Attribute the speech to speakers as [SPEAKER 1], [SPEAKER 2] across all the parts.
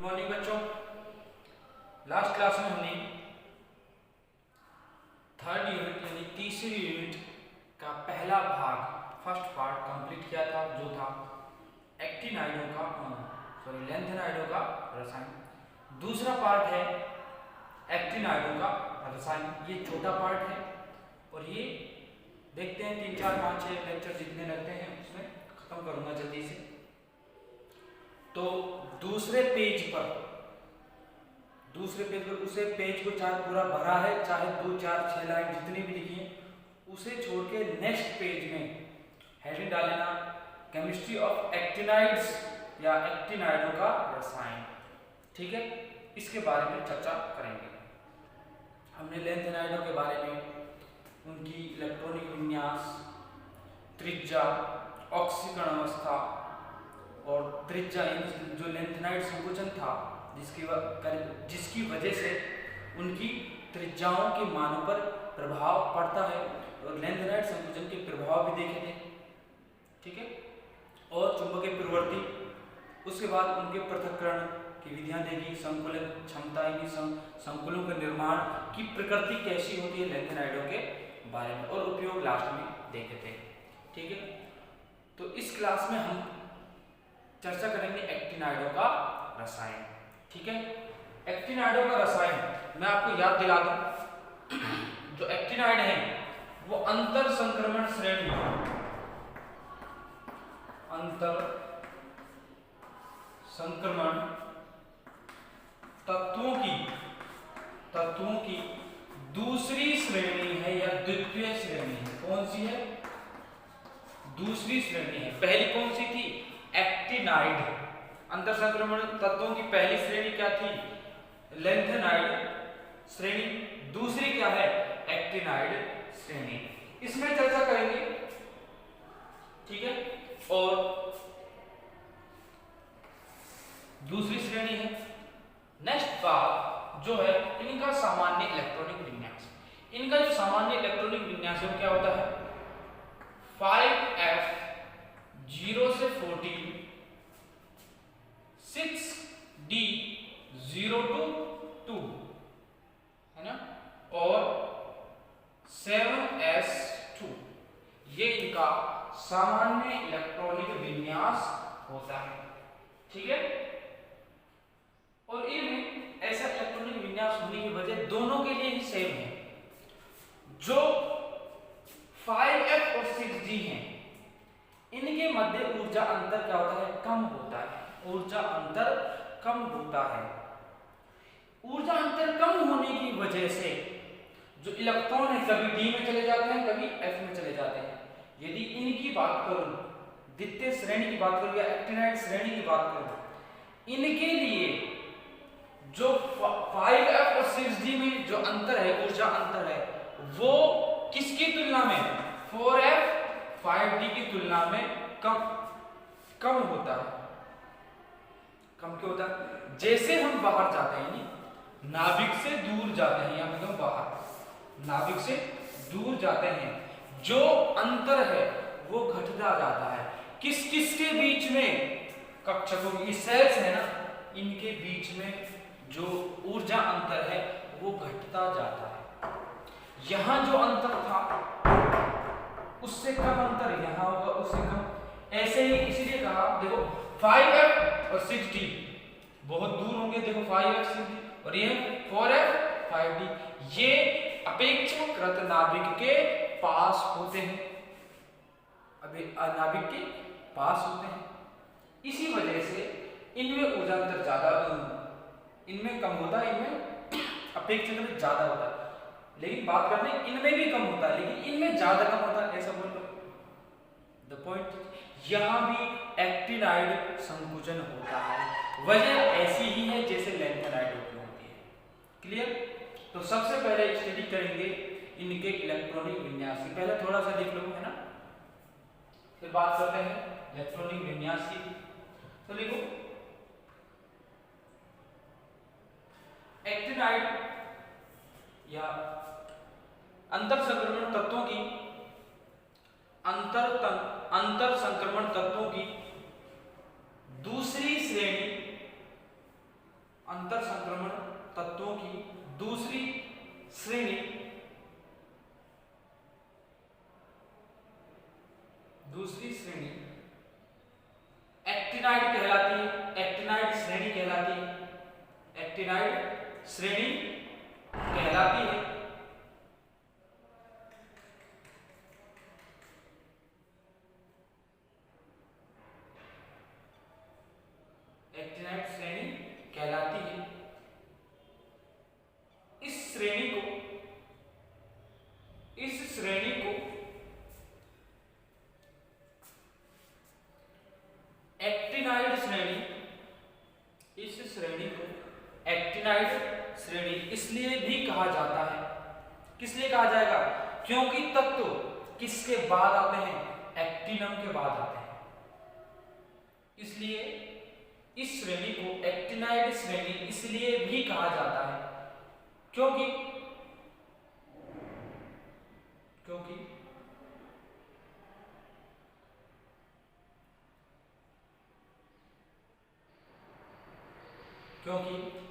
[SPEAKER 1] Morning बच्चों। Last class में हमने थर्ड यूनिट यानी तीसरी यूनिट का पहला भाग फर्स्ट पार्ट कंप्लीट किया था, जो था एक्टिनाइडों का लेंथेनाइडों का रसायन। दूसरा पार्ट है एक्टिनाइडों का रसायन। ये छोटा पार्ट है और ये देखते हैं 3 4 5 6 लेक्चर जितने लगते हैं उसमें खत्म करूंगा जल्दी से। तो दूसरे पेज पर उसे पेज को चाहे पूरा भरा है, चाहे 2 4 6 लाइन जितनी भी लिखी है, उसे छोड़ के नेक्स्ट पेज में हेडिंग डाल लेना केमिस्ट्री ऑफ एक्टिनाइड्स या एक्टिनाइडों का रसायन। ठीक है, इसके बारे में चर्चा करेंगे। हमने लेंथेनाइडों के बारे में, उनकी इलेक्ट्रॉनिक विन्यास, त्रिज्या, ऑक्सीकरण अवस्था और त्रिज्या, जो लेंथेनाइड संकोचन था जिसकी वजह से उनकी त्रिज्याओं के मानों पर प्रभाव पड़ता है, और लेंथेनाइड संकोचन के प्रभाव भी देखे थे। ठीक है, और चुंबकीय प्रवृत्ति, उसके बाद उनके पृथक्करण की विधियां देखी, संकुलन क्षमता, संकुलों के निर्माण की प्रकृति कैसी होती है लेंथेनाइडों के बारे में, और उपयोग लास्ट में देखे थे। ठीक है, तो इस क्लास में हम चर्चा करेंगे एक्टिनाइडों का रसायन। ठीक है, एक्टिनाइडों का रसायन मैं आपको याद दिला दूं, जो एक्टिनाइड है वो अंतर संक्रमण श्रेणी, अंतर संक्रमण तत्वों की दूसरी श्रेणी है या द्वितीय श्रेणी है। कौन सी है? दूसरी श्रेणी है। पहली कौन सी थी? एक्टिनाइड। अंतर संक्रमण तत्वों की पहली श्रेणी क्या थी? लेंथेनाइड श्रेणी। दूसरी क्या है? एक्टिनाइड श्रेणी। इसमें चर्चा करेंगे। ठीक है, और दूसरी श्रेणी है। नेक्स्ट बात जो है इनका सामान्य इलेक्ट्रॉनिक विन्यास। इनका जो सामान्य इलेक्ट्रॉनिक विन्यास है वो क्या होता है? 5f 0 से 14, 6d 0 to 2 है ना, और 7s2। ये इनका सामान्य इलेक्ट्रॉनिक विन्यास होता है। ठीक है, और इनमें ऐसा इलेक्ट्रॉनिक विन्यास होने की वजह दोनों के लिए ही सेम है। जो 5f और 6d हैं, इनके मध्य ऊर्जा अंतर क्या होता है? कम होता है। ऊर्जा अंतर कम होता है। ऊर्जा अंतर कम होने की वजह से जो इलेक्ट्रॉन है कभी d में चले जाते हैं, कभी f में चले जाते हैं। यदि इनकी बात करूं, द्वितीय श्रेणी की बात करूं या एक्टिनाइड श्रेणी की बात करूं, इनके लिए जो 5f और 6d में जो अंतर है, ऊर्जा अंतर है, वो किसकी तुलना में? 4f 5d की तुलना में कम होता है। कम क्यों होता है? जैसे हम बाहर जाते हैं, नाभिक से दूर जाते हैं, या मतलब बाहर नाभिक से दूर जाते हैं, जो अंतर है वो घटता जाता है। किस किस के बीच में? कक्षकों की सेल्स है ना, इनके बीच में जो ऊर्जा अंतर है वो घटता जाता है। यहां जो अंतर था उससे कम अंतर यहां होगा, उससे कम। ऐसे ही इसीलिए कहा, देखो 5f और 6d बहुत दूर होंगे। देखो 5f 6d और ये 4f 5d, ये अपेक्षाकृत नाभिक के पास होते हैं। अभी नाभिक के पास होते हैं, इसी वजह से इनमें ऊर्जा अंतर ज्यादा, इनमें कम होता है, इनमें अपेक्षाकृत ज्यादा होता है। लेकिन बात करते हैं इनमें भी कम होता है, लेकिन इनमें ज्यादा कम होता है, ऐसा बोल द पॉइंट। यहां भी एक्टिनाइड संकुचन होता है। वजह ऐसी ही है जैसे लेंथेनाइड की होती है। क्लियर? तो सबसे पहले स्टडी करेंगे इनके इलेक्ट्रॉनिक विन्यास की। पहले थोड़ा सा देख लो, है ना, फिर बात करते हैं इलेक्ट्रॉनिक विन्यास की। तो देखो, एक्टिनाइड या अंतर संक्रमण तत्वों की अंतर संक्रमण तत्वों की दूसरी श्रेणी अंतर संक्रमण तत्वों की दूसरी श्रेणी एक्टिनाइड कहलाती है। एक्टिनाइड श्रेणी कहलाती है। एक्टिनाइड श्रेणी कहलाती है। एक्टिनाइड श्रेणी कहलाती है। इस श्रेणी को एक्टिनाइड श्रेणी इसलिए भी कहा जाता है। किस लिए कहा जाएगा? क्योंकि तत्व किसके बाद आते हैं? एक्टिनम के बाद आते हैं। इसलिए इस श्रेणी को एक्टिनाइड श्रेणी इसलिए भी कहा जाता है क्योंकि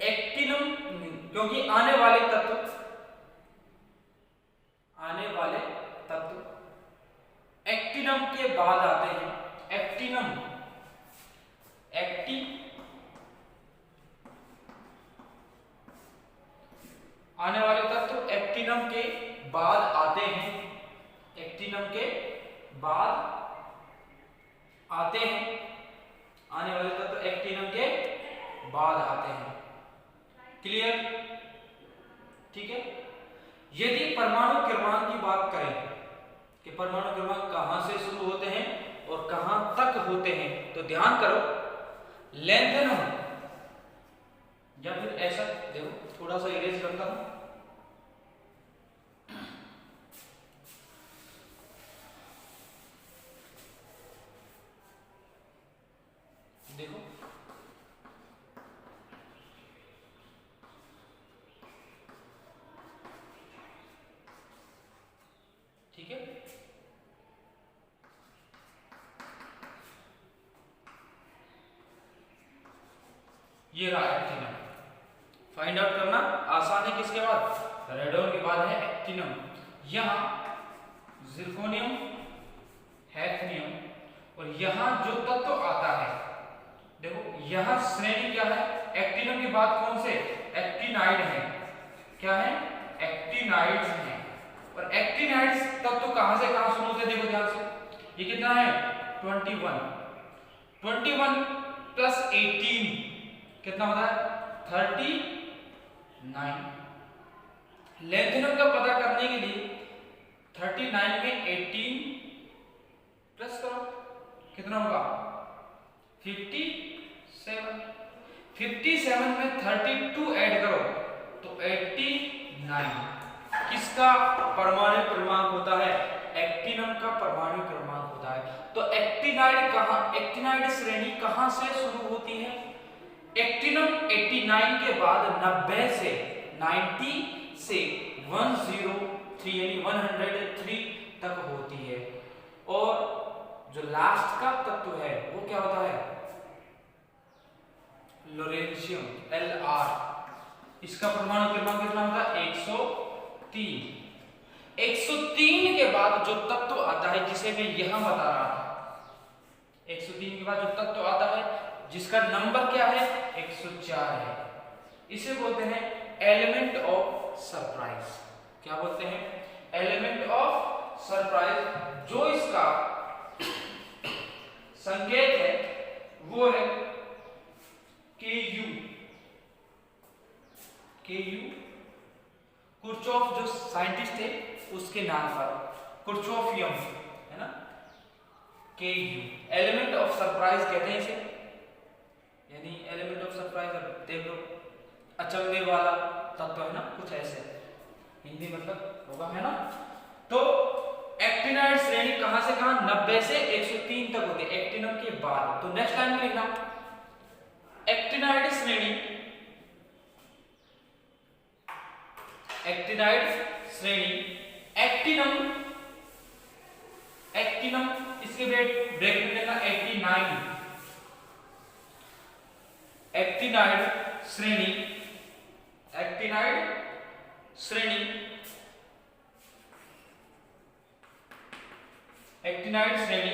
[SPEAKER 1] एक्टिनम क्योंकि आने वाले तत्व एक्टिनम के बाद आते हैं। आने वाले तत्व एक्टिनम के बाद आते हैं। आने वाले तत्व एक्टिनम के बाद आते हैं। क्लियर? ठीक है। यदि परमाणु क्रमांक की बात करें कि परमाणु क्रमांक कहां से शुरू होते हैं और कहां तक होते हैं, तो ध्यान करो, लेंथेनम या फिर ऐसा देखो, थोड़ा सा इरेज करता हूं। देखो ठीक है। ये रहा एक्टिनम। फाइंड आउट करना आसान है। किसके बाद? रेडोन के बाद है एक्टिनम। यहां जिरकोनियम, हैफनियम और यहां जो तत्व आता है, देखो यहां श्रेणी क्या है? एक्टिनम के बाद कौन से? एक्टिनाइड है। क्या है? एक्टिनाइड्स हैं। और एक्टिनाइड्स तत्व कहां से कहां शुरू होते हैं? देखो ध्यान से, ये कितना है? 21 प्लस 18 कितना होता है? 39। लेंथेनम का पता करने के लिए 39 में 18 प्लस करो, कितना होगा? 57। 57 में 32 ऐड करो तो 89। किसका परमाणु क्रमांक होता है? एक्टिनम का परमाणु क्रमांक होता है। तो एक्टिनाइड श्रेणी कहां से शुरू होती है? एक्टिनम 89 के बाद 90 से 103 यानी 103 तक होती है। और जो लास्ट का तत्व है वो क्या होता है? लोरेंशियम, Lr। इसका परमाणु क्रमांक कितना होता है? 103। 103 के बाद जो तत्व आता है, जिसे मैं यहां बता रहा था, 103 के बाद जो तत्व आता है जिसका नंबर क्या है? 104 है। इसे बोलते हैं एलिमेंट ऑफ सरप्राइज। क्या बोलते हैं? Element of surprise. जो इसका संकेत है वो है Ku। कुर्चॉफ जो साइंटिस्ट थे उसके नाम पर, कुर्चॉफियम है ना। Ku एलिमेंट ऑफ सरप्राइज कहते हैं इसे। यानी एलिमेंट ऑफ सरप्राइज, अब देख लो, अचंभे वाला तत्व है ना, कुछ ऐसे हिंदी मतलब होगा, है ना। तो एक्टिनाइड श्रेणी कहां से कहां? 90 से 103 तक होती है एक्टिनम के बाद। तो नेक्स्ट लाइन में लिखना, एक्टिनाइड श्रेणी एक्टिनम इसके ब्रेक में लिखना 89। एक्टिनाइड श्रेणी, एक्टिनाइड श्रेणी, एक्टिनाइड श्रेणी,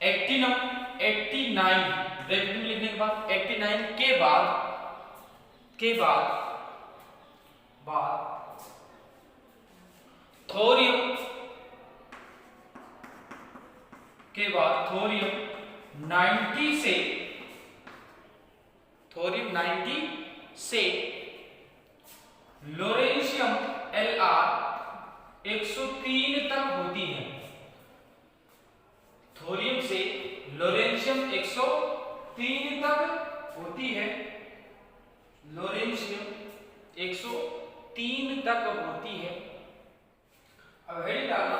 [SPEAKER 1] एक्टिनम 89 ब्रैकेट में लिखने के बाद 89 के बाद थोरियम के बाद थोरियम 90 से लोरेंशियम Lr 103 तक होती है। थोरियम से लोरेंशियम 103 तक होती है, लोरेंशियम 103 तक होती है। अब हेडिंग डालना,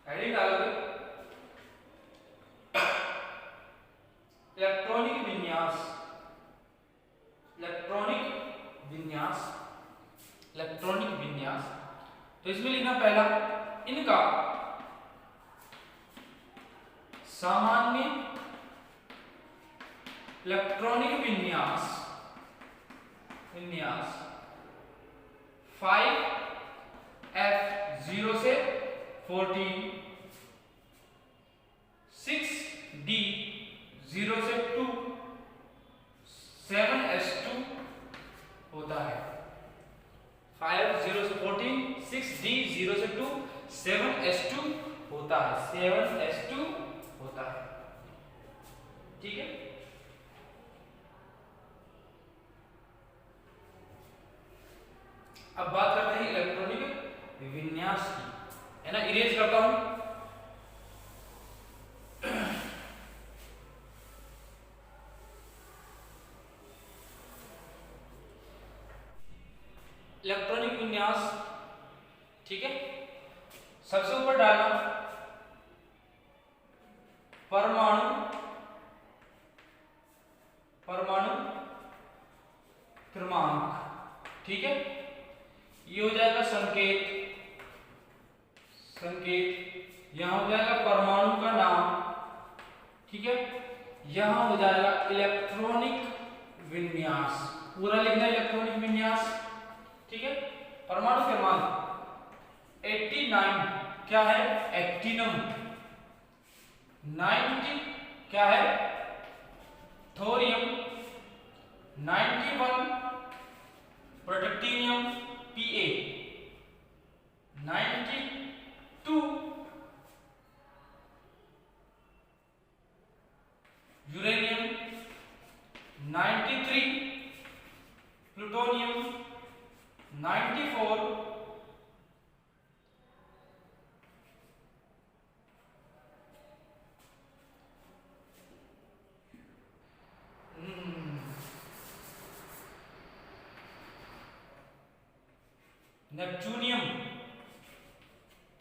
[SPEAKER 1] हेडिंग डालोगे इलेक्ट्रॉनिक विन्यास, इलेक्ट्रॉनिक विन्यास। तो इसमें लिखना पहला, इनका सामान्य इलेक्ट्रॉनिक विन्यास 5f0 से 14, 6d0 से 2, 7s2 होता है। 5f0 से 14, 6d0 से 2, 7s2 होता है, 7s2 होता है। ठीक है, अब बात करते हैं इलेक्ट्रॉनिक विन्यास की, है ना। इरेज करता हूं, इलेक्ट्रॉनिक विन्यास, ठीक है। सबसे ऊपर डालना परमाणु क्रमांक, ठीक है। ये हो जाएगा संकेत, यहां हो जाएगा परमाणु का नाम, ठीक है। यहां हो जाएगा इलेक्ट्रॉनिक विन्यास, पूरा लिखना इलेक्ट्रॉनिक विन्यास, ठीक है। परमाणु क्रमांक 89 क्या है, एक्टिनम। 90 क्या है, thorium. 91 प्रोटैक्टिनियम Pa। 92 uranium. 93 plutonium. 94 neptunium,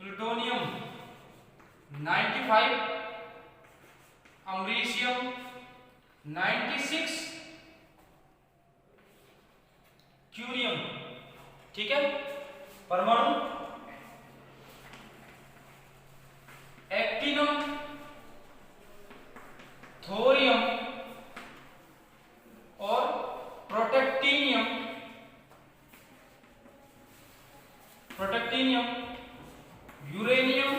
[SPEAKER 1] plutonium. 95 अमरीशियम। 96 curium, ठीक है। परमाणु एक्टिनम, थोरियम और प्रोटैक्टिनियम, यूरेनियम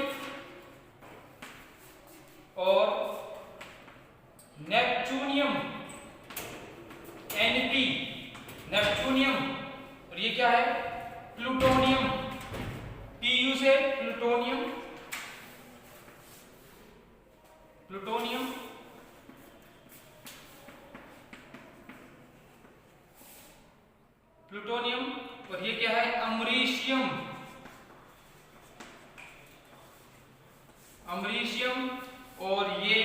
[SPEAKER 1] और नेपच्यूनियम, Np, नेपच्यूनियम। और ये क्या है, प्लूटोनियम, Pu से प्लूटोनियम, और ये क्या है, अमरीशियम, और ये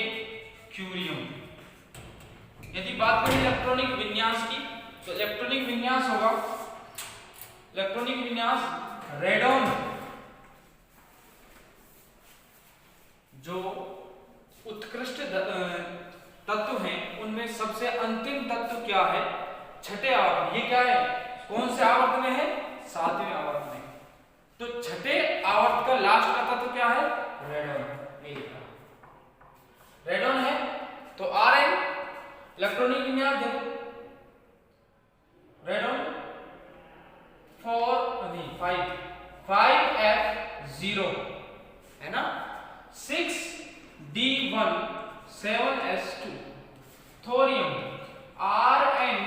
[SPEAKER 1] क्यूरियम। यदि बात करें इलेक्ट्रॉनिक विन्यास की, तो इलेक्ट्रॉनिक विन्यास होगा, रेडॉन, जो उत्कृष्ट तत्व हैं उनमें सबसे अंतिम तत्व क्या है, छठे आवर्त। ये क्या है, कौन से आवर्त में है, 7वें आवर्त में। तो छठे आवर्त का लास्ट का तत्व क्या है? रेडॉन। ये लिखा रेडॉन है। तो Rn इलेक्ट्रॉनिक विन्यास देखो, रेडॉन 5F0 है ना, 6D1 7S2, thorium Rn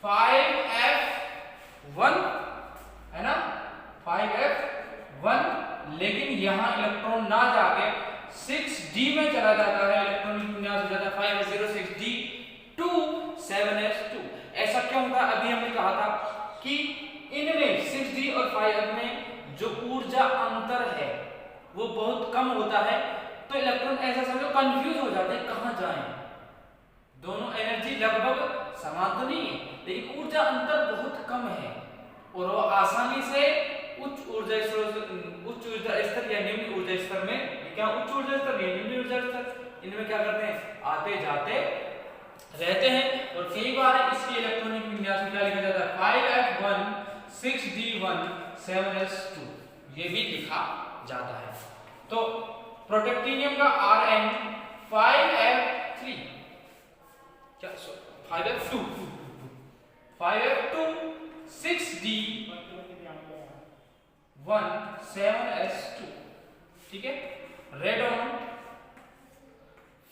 [SPEAKER 1] 5F1 है ना, 5F1, लेकिन यहां इलेक्ट्रॉन ना जाके 6D में चला जाता है, इलेक्ट्रॉनिक विन्यास हो जाता है 5F06D2 7S2। ऐसा क्यों होता है? अभी हमने कहा था कि इनमें 6D और 5F में जो ऊर्जा अंतर है वो बहुत कम होता है, तो इलेक्ट्रॉन ऐसा समझो कंफ्यूज हो जाते हैं कहां जाएं। दोनों एनर्जी लगभग समान तो नहीं है, लेकिन ऊर्जा अंतर बहुत कम है और वो आसानी से उच्च ऊर्जा स्तर या निम्न ऊर्जा स्तर में, क्या उच्च ऊर्जा स्तर या निम्न ऊर्जा स्तर, इनमें क्या करते हैं? आते जाते रहते हैं। और कई बार इसके इलेक्ट्रॉनिक विन्यास में क्या लिखा जाता है? 5F1 6D1 7S2, ये भी लिखा जाता है। तो प्रोटेक्टिनियम का Rn 5F3 क्या 5F2 6D1 7S2, ठीक है। Radon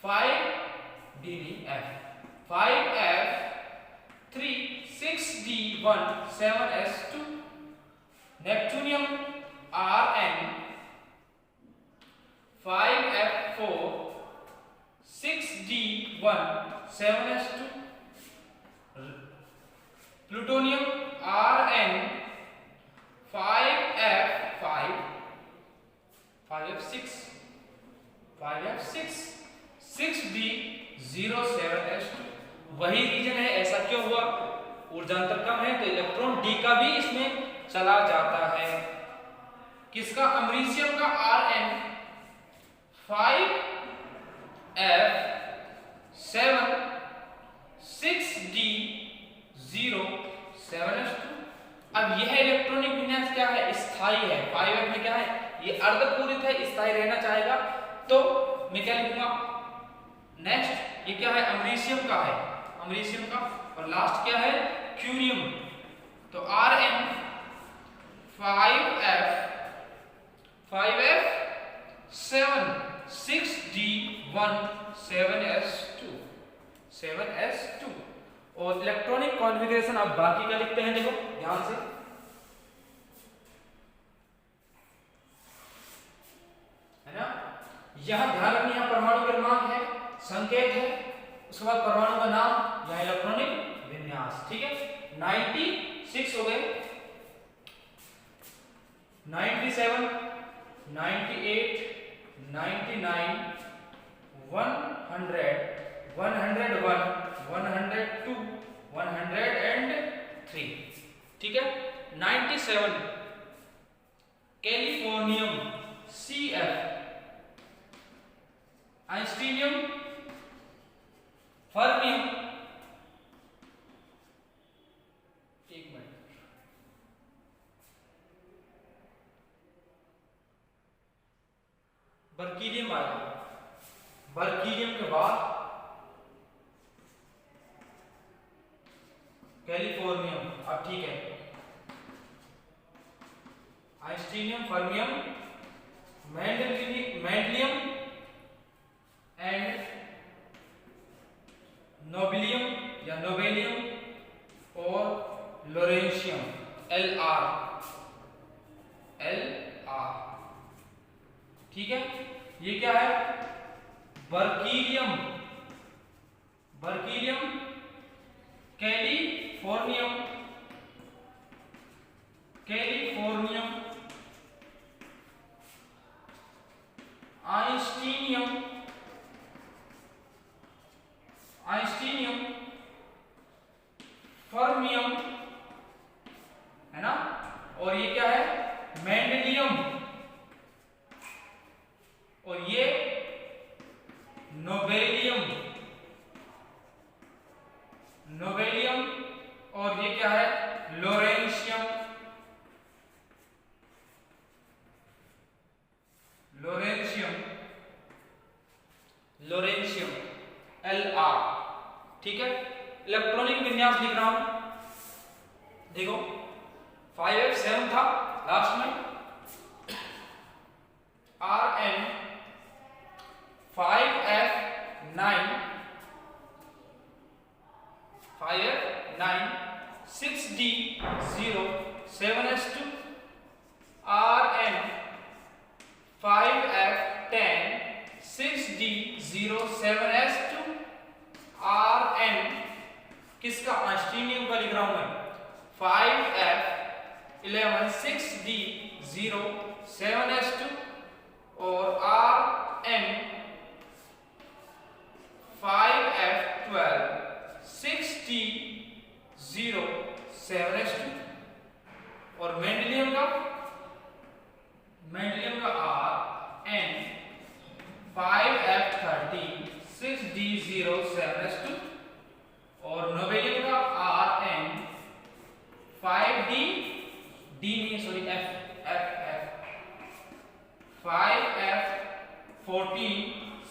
[SPEAKER 1] 5F3 6D1 7S2, नेप्टूनियम Rn 5F4 6D1 7S2, plutonium Rn 5F6 6D07S2। वही रीजन है, ऐसा क्यों हुआ? ऊर्जांतर कम है तो इलेक्ट्रॉन D का भी इसमें चला जाता है। किसका? अमरीशियम का Rn 5F7 6D07S2। अब यह इलेक्ट्रॉनिक विन्यास क्या है? स्थायी है। 5F में क्या है? ये अर्धपूरित है, स्थायी रहना चाहेगा, तो मैं क्या लिखूंगा? नेक्स्ट ये क्या है? अमरीशियम का है, अमरीशियम का। और लास्ट क्या है? क्यूरियम। तो Rn 5F7 6D1 7S2। और इलेक्ट्रॉनिक कॉन्फ़िगरेशन अब बाकी का लिखते हैं, देखो ध्यान से, है ना। यहां ध्यान रखना, यहां परमाणु क्रमांक है, संकेत है, उसके बाद परमाणु का नाम, यहां इलेक्ट्रॉनिक विन्यास, ठीक है। 96 हो गए, 97 98 99 100 101 102 103, ठीक है। 97 कैलिफोर्नियम Cf, आइंस्टीनियम फर्मियम, एक मिनट, बर्कीलियम आया, बर्कीलियम के बाद कैलिफोर्नियम। अब ठीक है, आइंस्टीनियम फर्मियम मेंडलियम एंड नोबेलियम या नोबेलियम और लोरेंशियम LR, ठीक है। ये क्या है? बर्कीलियम कैलिफोर्नियम आइंस्टीनियम फर्मियम, है ना। और ये क्या है? मेंडलियम, और ये नोबेलियम, और ये क्या है? लोरेंशियम, लास्ट लिख रहा हूं, देखो 5f7 था लास्ट में, Rn 5f9 6d0 7s2 Rn 5f10 6d0 7s2 Rn किसका अस्टीनियम का लिख रहा हूं मैं 5f11 6d0 7s2 और Rn 5f12 6d0 7s2 और मेंडेलियम का Rn 5f13 6d0 7s2 और नोबेलियम का Rn 5d f 5f14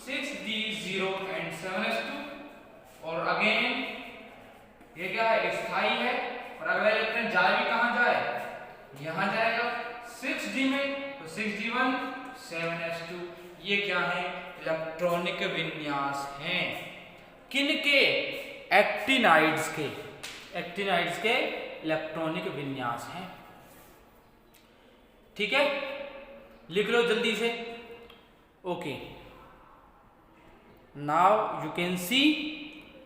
[SPEAKER 1] 6d0 and 7s2 और अगेन ये क्या है स्थाई है और अगला इलेक्ट्रॉन जाए भी कहां जाए यहां जाएगा 6d में तो 6d1 7s2 ये क्या है इलेक्ट्रॉनिक विन्यास हैं किनके एक्टिनाइड्स के इलेक्ट्रॉनिक विन्यास हैं। ठीक है लिख लो जल्दी से। Okay now you can see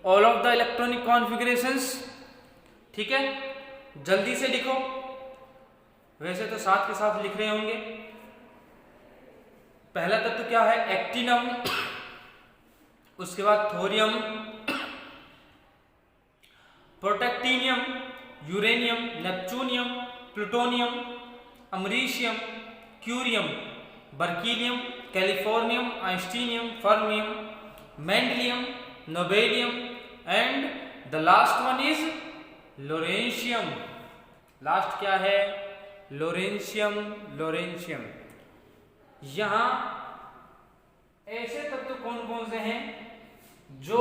[SPEAKER 1] all of the electronic configurations. ठीक है जल्दी से लिखो, वैसे तो साथ के साथ लिख रहे होंगे। पहला तत्व क्या है एक्टिनम, उसके बाद thorium, protactinium, uranium, neptunium, plutonium, americium, curium, berkelium, californium, einsteinium, fermium, mendelevium, nobelium and the last one is lawrencium. Last क्या है लोरेंशियम। यहां ऐसे तत्व कौन कौन से हैं जो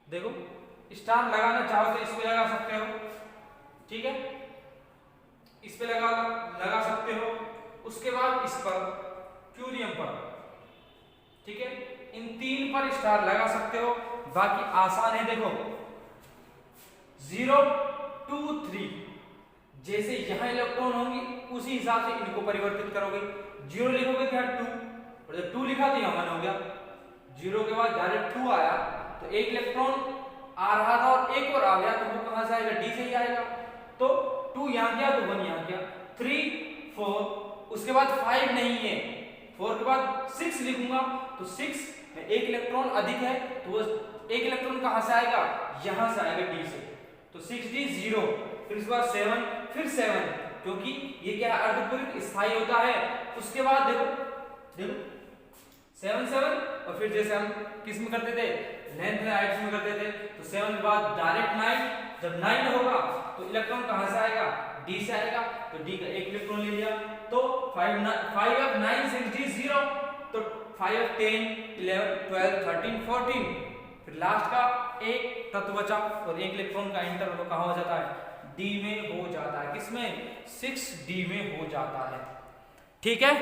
[SPEAKER 1] देखो स्टार लगाना चाहो तो इस पे लगा सकते हो। ठीक है इस पे लगा सकते हो, उसके बाद इस पर क्यूरियम पर। ठीक है इन तीन पर स्टार लगा सकते हो, बाकी आसान है। देखो 0 2 3 जैसे यहां इलेक्ट्रॉन होंगे उसी हिसाब से इनको परिवर्तित करोगे। 0 लिखोगे क्या 2 और जब 2 लिखा तो यहां 1 हो गया। 0 के बाद डायरेक्ट 2 आया तो एक इलेक्ट्रॉन आ रहा था और एक और आ गया तो वो कहां से आएगा डी से ही आएगा। तो 2 यहां गया तो 1 यहां गया। 3 4 उसके बाद 5 नहीं है, 4 के बाद 6 लिखूंगा तो 6 में एक इलेक्ट्रॉन अधिक है तो वो एक इलेक्ट्रॉन कहां से आएगा यहां से आएगा डी से। तो 6d 0 फिर उसके बाद 7 फिर 7 क्योंकि ये क्या है अर्धपूर्णिक स्थायी होता है। उसके बाद देखो 7 7 और फिर जैसे हम किस में करते थे लेंथ हाइट्स में करते थे तो 7 के बाद डायरेक्ट 9। जब 9 होगा तो इलेक्ट्रॉन कहां से आएगा डी से आएगा तो डी का एक इलेक्ट्रॉन ले लिया तो 5f 9 6d 0 तो 5f 10 11 12 13 14 फिर लास्ट का एक तत्व बचा और एक इलेक्ट्रॉन का इंटर वो कहां हो जाता है डी में हो जाता है। किसमें 6d में हो जाता है। ठीक है